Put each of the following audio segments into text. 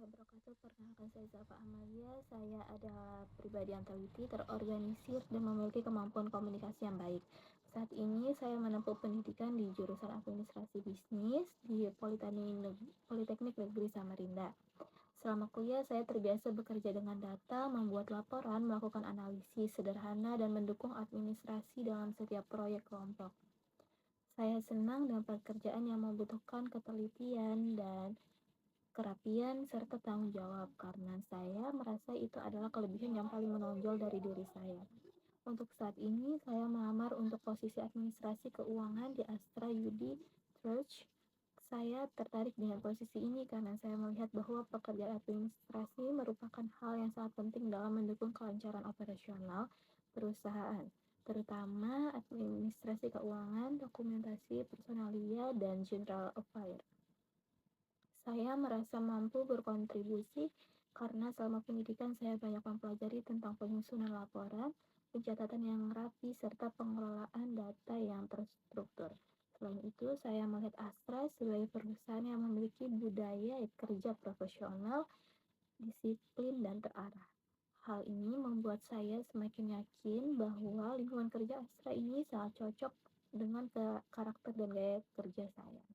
wabarakatuh. Perkenalkan saya Zafa Amalia. Saya adalah pribadi yang teliti, terorganisir, dan memiliki kemampuan komunikasi yang baik. Saat ini saya menempuh pendidikan di jurusan administrasi bisnis di Politeknik Negeri Samarinda. Selama kuliah, saya terbiasa bekerja dengan data, membuat laporan, melakukan analisis sederhana, dan mendukung administrasi dalam setiap proyek kelompok. Saya senang dengan pekerjaan yang membutuhkan ketelitian dan kerapian, serta tanggung jawab, karena saya merasa itu adalah kelebihan yang paling menonjol dari diri saya. Untuk saat ini, saya melamar untuk posisi administrasi keuangan di Astra Yudi Trust. Saya tertarik dengan posisi ini karena saya melihat bahwa pekerjaan administrasi merupakan hal yang sangat penting dalam mendukung kelancaran operasional perusahaan, terutama administrasi keuangan, dokumentasi personalia, dan general affairs. Saya merasa mampu berkontribusi karena selama pendidikan saya banyak mempelajari tentang penyusunan laporan, pencatatan yang rapi, serta pengelolaan data yang terstruktur. Selain itu, saya melihat Astra sebagai perusahaan yang memiliki budaya kerja profesional, disiplin, dan terarah. Hal ini membuat saya semakin yakin bahwa lingkungan kerja Astra ini sangat cocok dengan karakter dan gaya kerja saya.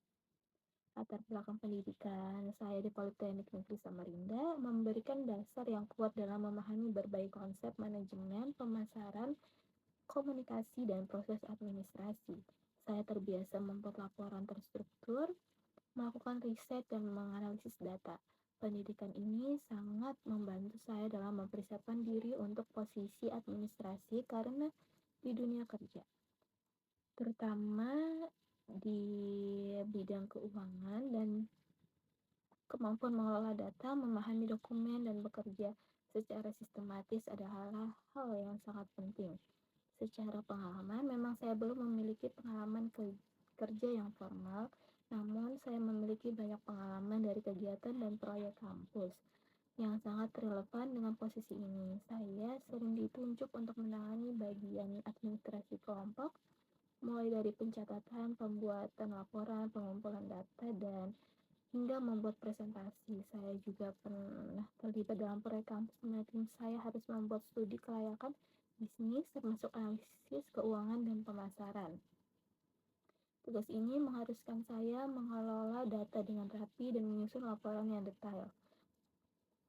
Latar belakang pendidikan saya di Politeknik Negeri Samarinda memberikan dasar yang kuat dalam memahami berbagai konsep manajemen, pemasaran, komunikasi, dan proses administrasi. Saya terbiasa membuat laporan terstruktur, melakukan riset, dan menganalisis data. Pendidikan ini sangat membantu saya dalam mempersiapkan diri untuk posisi administrasi karena di dunia kerja, terutama di bidang keuangan dan kemampuan mengelola data, memahami dokumen, dan bekerja secara sistematis adalah hal yang sangat penting. Secara pengalaman, memang saya belum memiliki pengalaman kerja yang formal, namun saya memiliki banyak pengalaman dari kegiatan dan proyek kampus yang sangat relevan dengan posisi ini. Saya sering ditunjuk untuk menangani bagian administrasi kelompok, mulai dari pencatatan, pembuatan laporan, pengumpulan data, dan hingga membuat presentasi. Saya juga pernah terlibat dalam proyek kampus di mana tim saya harus membuat studi kelayakan bisnis termasuk analisis keuangan dan pemasaran. Tugas ini mengharuskan saya mengelola data dengan rapi dan menyusun laporan yang detail.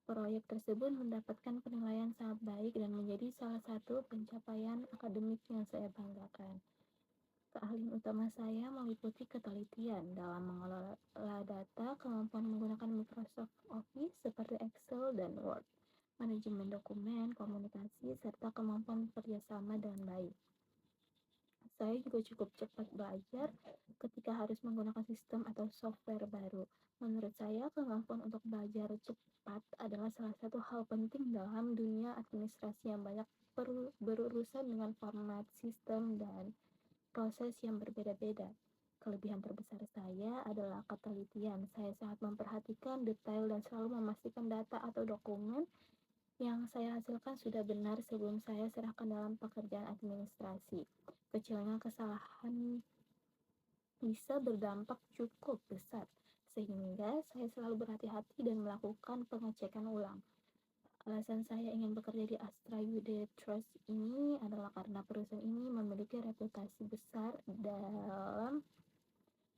Proyek tersebut mendapatkan penilaian sangat baik dan menjadi salah satu pencapaian akademik yang saya banggakan. Keahlian utama saya meliputi ketelitian dalam mengelola data, kemampuan menggunakan Microsoft Office seperti Excel dan Word, manajemen dokumen, komunikasi, serta kemampuan kerjasama dengan baik. Saya juga cukup cepat belajar ketika harus menggunakan sistem atau software baru. Menurut saya, kemampuan untuk belajar cepat adalah salah satu hal penting dalam dunia administrasi yang banyak berurusan dengan format sistem dan proses yang berbeda-beda. Kelebihan terbesar saya adalah ketelitian. Saya sangat memperhatikan detail dan selalu memastikan data atau dokumen yang saya hasilkan sudah benar sebelum saya serahkan dalam pekerjaan administrasi. Kecilnya kesalahan bisa berdampak cukup besar, sehingga saya selalu berhati-hati dan melakukan pengecekan ulang. Alasan saya ingin bekerja di Astra Yude Trust ini adalah karena perusahaan ini memiliki reputasi besar dalam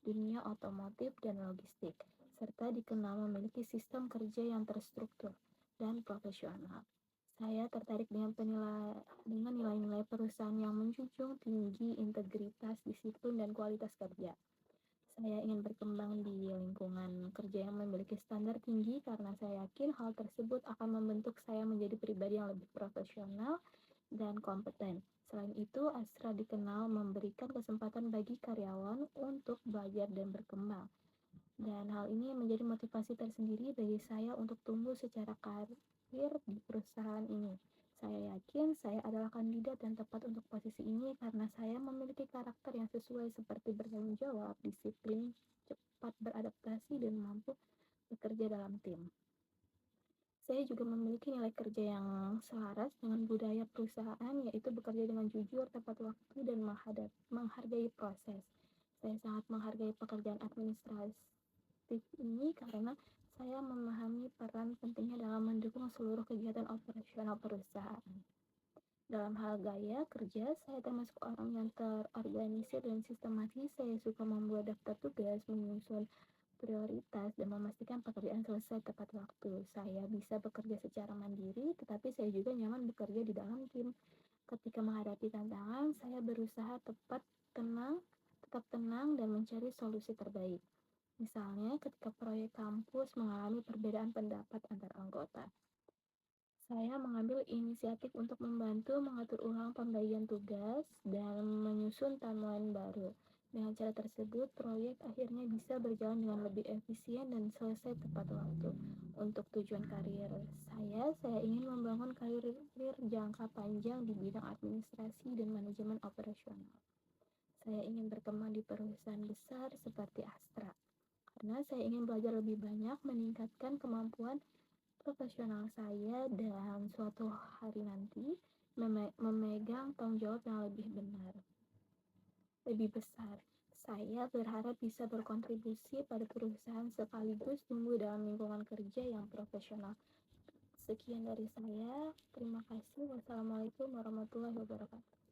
dunia otomotif dan logistik, serta dikenal memiliki sistem kerja yang terstruktur dan profesional. Saya tertarik dengan nilai-nilai perusahaan yang menjunjung tinggi integritas, disiplin, dan kualitas kerja. Saya ingin berkembang di lingkungan kerja yang memiliki standar tinggi karena saya yakin hal tersebut akan membentuk saya menjadi pribadi yang lebih profesional dan kompeten. Selain itu, Astra dikenal memberikan kesempatan bagi karyawan untuk belajar dan berkembang. Dan hal ini menjadi motivasi tersendiri bagi saya untuk tumbuh secara karir di perusahaan ini. Saya yakin saya adalah kandidat yang tepat untuk posisi ini karena saya memiliki karakter yang sesuai seperti bertanggung jawab, disiplin, cepat beradaptasi, dan mampu bekerja dalam tim. Saya juga memiliki nilai kerja yang selaras dengan budaya perusahaan, yaitu bekerja dengan jujur, tepat waktu, dan menghargai proses. Saya sangat menghargai pekerjaan administratif ini karena Saya memahami peran pentingnya dalam mendukung seluruh kegiatan operasional perusahaan. Dalam hal gaya kerja, saya termasuk orang yang terorganisir dan sistematis. Saya suka membuat daftar tugas, menyusun prioritas, dan memastikan pekerjaan selesai tepat waktu. Saya bisa bekerja secara mandiri, tetapi saya juga nyaman bekerja di dalam tim. Ketika menghadapi tantangan, saya berusaha tetap tenang dan mencari solusi terbaik. Misalnya, ketika proyek kampus mengalami perbedaan pendapat antar anggota, saya mengambil inisiatif untuk membantu mengatur ulang pembagian tugas dan menyusun timeline baru. Dengan cara tersebut, proyek akhirnya bisa berjalan dengan lebih efisien dan selesai tepat waktu. Untuk tujuan karir saya ingin membangun karir jangka panjang di bidang administrasi dan manajemen operasional. Saya ingin berkembang di perusahaan besar seperti Astra, karena saya ingin belajar lebih banyak, meningkatkan kemampuan profesional saya, dan suatu hari nanti memegang tanggung jawab yang lebih besar. Saya berharap bisa berkontribusi pada perusahaan sekaligus tumbuh dalam lingkungan kerja yang profesional. Sekian dari saya. Terima kasih. Wassalamualaikum warahmatullahi wabarakatuh.